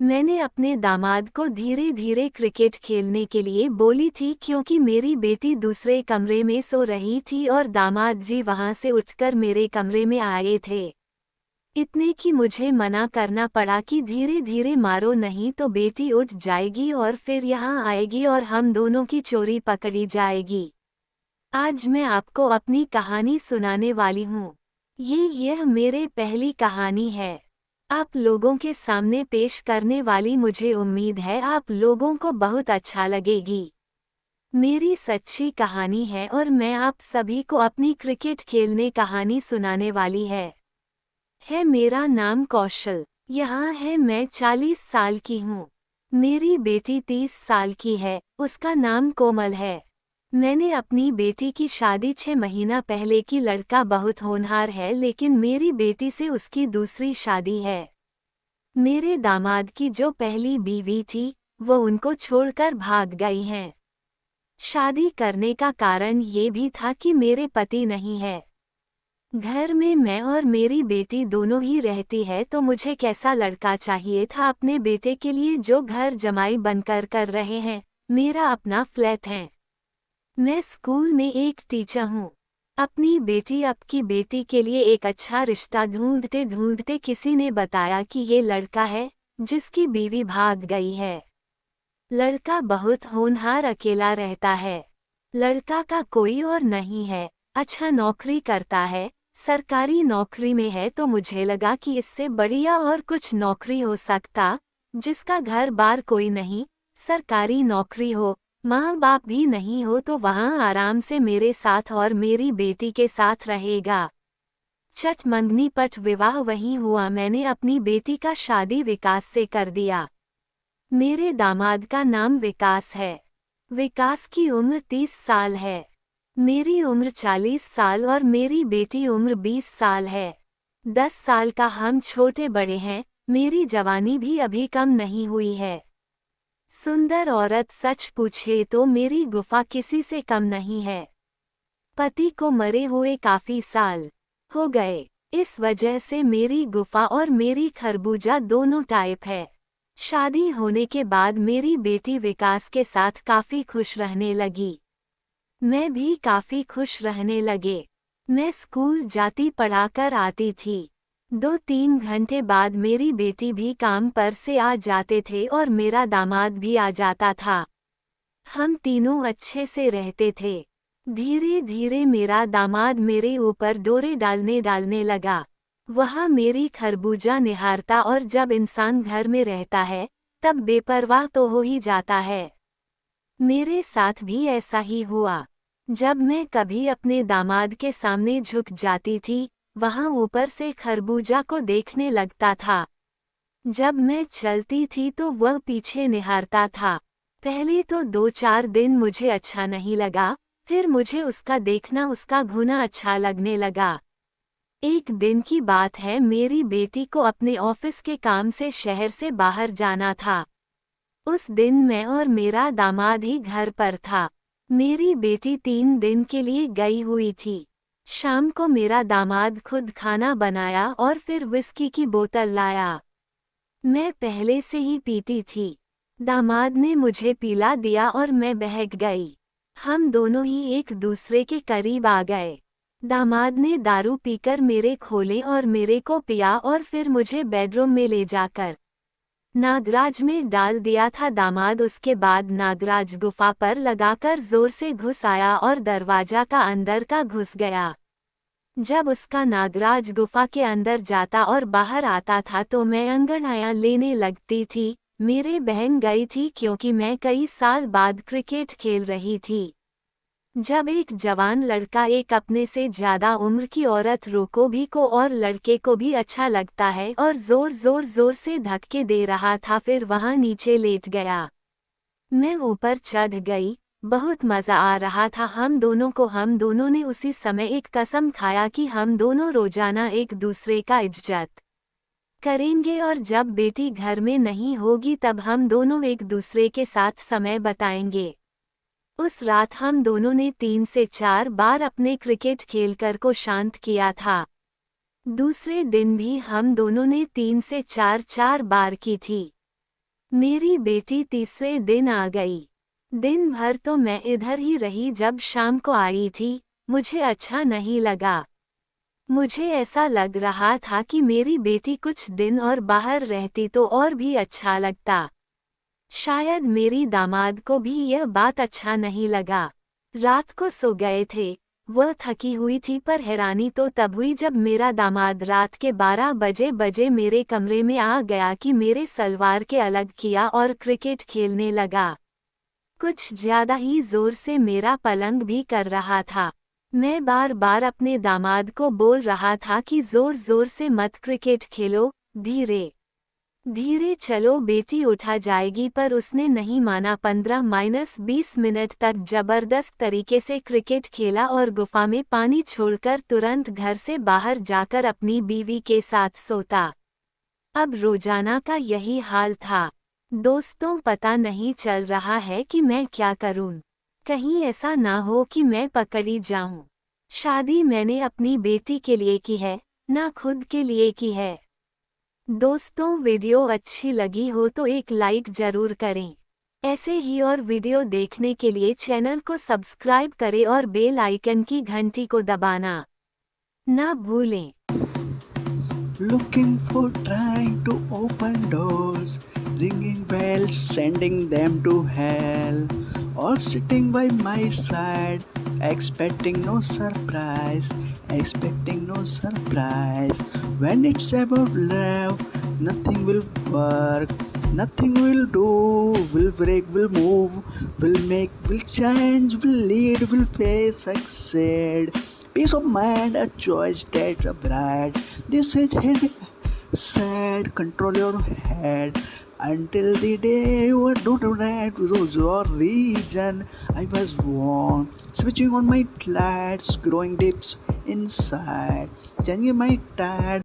मैंने अपने दामाद को धीरे धीरे क्रिकेट खेलने के लिए बोली थी क्योंकि मेरी बेटी दूसरे कमरे में सो रही थी और दामाद जी वहां से उठकर मेरे कमरे में आए थे। इतने कि मुझे मना करना पड़ा कि धीरे धीरे मारो नहीं तो बेटी उठ जाएगी और फिर यहाँ आएगी और हम दोनों की चोरी पकड़ी जाएगी। आज मैं आपको अपनी कहानी सुनाने वाली हूँ। यह मेरे पहली कहानी है। आप लोगों के सामने पेश करने वाली मुझे उम्मीद है आप लोगों को बहुत अच्छा लगेगी। मेरी सच्ची कहानी है और मैं आप सभी को अपनी क्रिकेट खेलने कहानी सुनाने वाली है मेरा नाम कौशल। यहाँ है मैं 40 साल की हूँ। मेरी बेटी 30 साल की है, उसका नाम कोमल है। मैंने अपनी बेटी की शादी 6 महीना पहले की। लड़का बहुत होनहार है लेकिन मेरी बेटी से उसकी दूसरी शादी है। मेरे दामाद की जो पहली बीवी थी वो उनको छोड़कर भाग गई हैं। शादी करने का कारण ये भी था कि मेरे पति नहीं है। घर में मैं और मेरी बेटी दोनों ही रहती है तो मुझे कैसा लड़का चाहिए था अपने बेटे के लिए जो घर जमाई बनकर कर रहे हैं। मेरा अपना फ्लैट है। मैं स्कूल में एक टीचर हूँ। अपनी बेटी आपकी बेटी के लिए एक अच्छा रिश्ता ढूंढते ढूंढते किसी ने बताया कि ये लड़का है जिसकी बीवी भाग गई है। लड़का बहुत होनहार अकेला रहता है। लड़का का कोई और नहीं है, अच्छा नौकरी करता है, सरकारी नौकरी में है। तो मुझे लगा कि इससे बढ़िया और कुछ नौकरी हो सकता जिसका घर बार कोई नहीं, सरकारी नौकरी हो, माँ बाप भी नहीं हो तो वहाँ आराम से मेरे साथ और मेरी बेटी के साथ रहेगा। चट मंगनी पट विवाह वहीं हुआ। मैंने अपनी बेटी का शादी विकास से कर दिया। मेरे दामाद का नाम विकास है। विकास की उम्र 30 साल है। मेरी उम्र 40 साल और मेरी बेटी उम्र 20 साल है। 10 साल का हम छोटे बड़े हैं। मेरी जवानी भी अभी कम नहीं हुई है। सुंदर औरत सच पूछे तो मेरी गुफा किसी से कम नहीं है। पति को मरे हुए काफी साल हो गए, इस वजह से मेरी गुफा और मेरी खरबूजा दोनों टाइप है। शादी होने के बाद मेरी बेटी विकास के साथ काफी खुश रहने लगी। मैं भी काफी खुश रहने लगे। मैं स्कूल जाती पढ़ाकर आती थी। 2-3 घंटे बाद मेरी बेटी भी काम पर से आ जाते थे और मेरा दामाद भी आ जाता था। हम तीनों अच्छे से रहते थे। धीरे धीरे मेरा दामाद मेरे ऊपर डोरे डालने लगा। वह मेरी खरबूजा निहारता और जब इंसान घर में रहता है तब बेपरवाह तो हो ही जाता है। मेरे साथ भी ऐसा ही हुआ। जब मैं कभी अपने दामाद के सामने झुक जाती थी वहां ऊपर से खरबूजा को देखने लगता था। जब मैं चलती थी तो वह पीछे निहारता था। पहले तो 2-4 दिन मुझे अच्छा नहीं लगा, फिर मुझे उसका देखना उसका घूना अच्छा लगने लगा। एक दिन की बात है, मेरी बेटी को अपने ऑफिस के काम से शहर से बाहर जाना था। उस दिन मैं और मेरा दामाद ही घर पर था। मेरी बेटी 3 दिन के लिए गई हुई थी। शाम को मेरा दामाद खुद खाना बनाया और फिर विस्की की बोतल लाया। मैं पहले से ही पीती थी। दामाद ने मुझे पिला दिया और मैं बहक गई। हम दोनों ही एक दूसरे के करीब आ गए। दामाद ने दारू पीकर मेरे खोले और मेरे को पिया और फिर मुझे बेडरूम में ले जाकर नागराज में डाल दिया था। दामाद उसके बाद नागराज गुफा पर लगाकर जोर से घुस आया और दरवाजा का अंदर का घुस गया। जब उसका नागराज गुफा के अंदर जाता और बाहर आता था तो मैं अंगड़ाइयां लेने लगती थी। मेरे बहन गई थी क्योंकि मैं कई साल बाद क्रिकेट खेल रही थी। जब एक जवान लड़का एक अपने से ज्यादा उम्र की औरत रोको भी को और लड़के को भी अच्छा लगता है और जोर से धक्के दे रहा था, फिर वहां नीचे लेट गया। मैं ऊपर चढ़ गई। बहुत मजा आ रहा था हम दोनों ने उसी समय एक कसम खाया कि हम दोनों रोजाना एक दूसरे का इज्जत करेंगे और जब बेटी घर में नहीं होगी तब हम दोनों एक दूसरे के साथ समय बिताएंगे। उस रात हम दोनों ने 3 से 4 बार अपने क्रिकेट खेलकर को शांत किया था। दूसरे दिन भी हम दोनों ने 3 से 4 बार की थी। मेरी बेटी तीसरे दिन आ गई। दिन भर तो मैं इधर ही रही, जब शाम को आई थी मुझे अच्छा नहीं लगा। मुझे ऐसा लग रहा था कि मेरी बेटी कुछ दिन और बाहर रहती तो और भी अच्छा लगता। शायद मेरी दामाद को भी यह बात अच्छा नहीं लगा। रात को सो गए थे, वह थकी हुई थी, पर हैरानी तो तब हुई जब मेरा दामाद रात के 12 बजे मेरे कमरे में आ गया कि मेरे सलवार के अलग किया और क्रिकेट खेलने लगा। कुछ ज्यादा ही जोर से मेरा पलंग भी कर रहा था। मैं बार बार अपने दामाद को बोल रहा था कि जोर जोर से मत क्रिकेट खेलो, धीरे धीरे चलो, बेटी उठा जाएगी, पर उसने नहीं माना। 15-20 मिनट तक जबरदस्त तरीके से क्रिकेट खेला और गुफा में पानी छोड़कर तुरंत घर से बाहर जाकर अपनी बीवी के साथ सोता। अब रोजाना का यही हाल था। दोस्तों, पता नहीं चल रहा है कि मैं क्या करूं। कहीं ऐसा ना हो कि मैं पकड़ी जाऊं। शादी मैंने अपनी बेटी के लिए की है, ना खुद के लिए की है। दोस्तों, वीडियो अच्छी लगी हो तो एक लाइक जरूर करें। ऐसे ही और वीडियो देखने के लिए चैनल को सब्सक्राइब करें और बेल आइकन की घंटी को दबाना ना भूलें। Looking for trying to open doors, ringing bells, sending them to hell, or sitting by my side, expecting no surprise, When it's about love, nothing will work, nothing will do, will break, will move, will make, will change, will lead, will face, succeed. Peace of mind, a choice that's a bride. This is sad. Control your head until the day you don't right lose your reason. I was born, switching on my lights, growing dips inside, changing my tide.